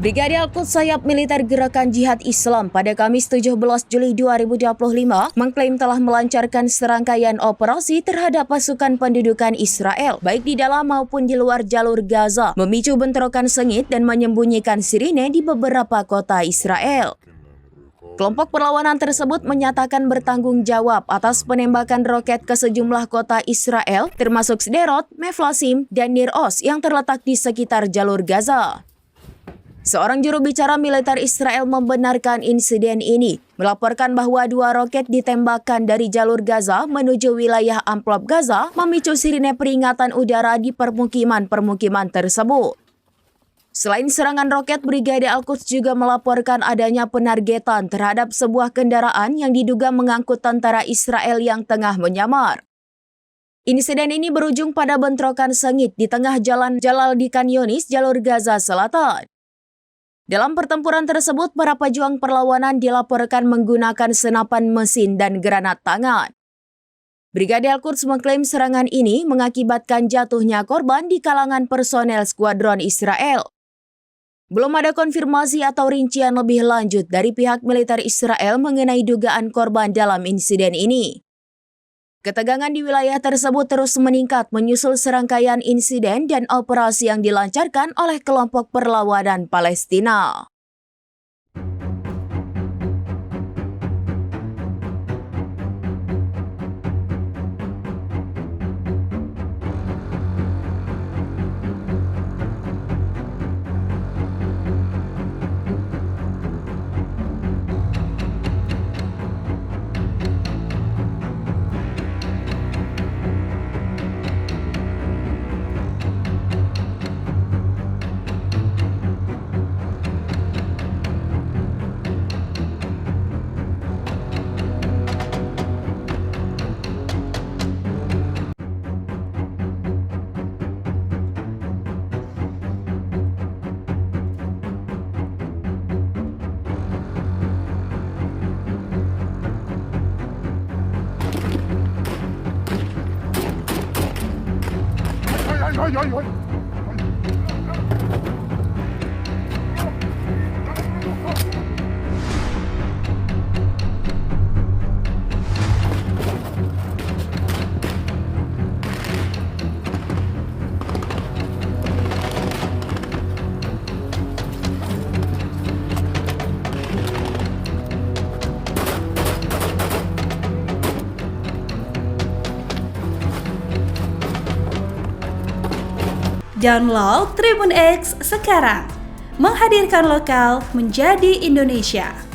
Brigadir Al-Quds sayap militer Gerakan Jihad Islam pada Kamis 17 Juli 2025 mengklaim telah melancarkan serangkaian operasi terhadap pasukan pendudukan Israel, baik di dalam maupun di luar jalur Gaza, memicu bentrokan sengit dan menyembunyikan sirine di beberapa kota Israel. Kelompok perlawanan tersebut menyatakan bertanggung jawab atas penembakan roket ke sejumlah kota Israel, termasuk Sderot, Meflasim, dan Nir Oz yang terletak di sekitar jalur Gaza. Seorang juru bicara militer Israel membenarkan insiden ini, melaporkan bahwa 2 roket ditembakkan dari jalur Gaza menuju wilayah amplop Gaza, memicu sirine peringatan udara di permukiman-permukiman tersebut. Selain serangan roket, Brigadir Al-Quds juga melaporkan adanya penargetan terhadap sebuah kendaraan yang diduga mengangkut tentara Israel yang tengah menyamar. Insiden ini berujung pada bentrokan sengit di tengah jalan Jalal di Khan Yunis, jalur Gaza Selatan. Dalam pertempuran tersebut, para pejuang perlawanan dilaporkan menggunakan senapan mesin dan granat tangan. Brigadir Al-Quds mengklaim serangan ini mengakibatkan jatuhnya korban di kalangan personel skuadron Israel. Belum ada konfirmasi atau rincian lebih lanjut dari pihak militer Israel mengenai dugaan korban dalam insiden ini. Ketegangan di wilayah tersebut terus meningkat menyusul serangkaian insiden dan operasi yang dilancarkan oleh kelompok perlawanan Palestina. Download Tribun X sekarang, menghadirkan lokal menjadi Indonesia.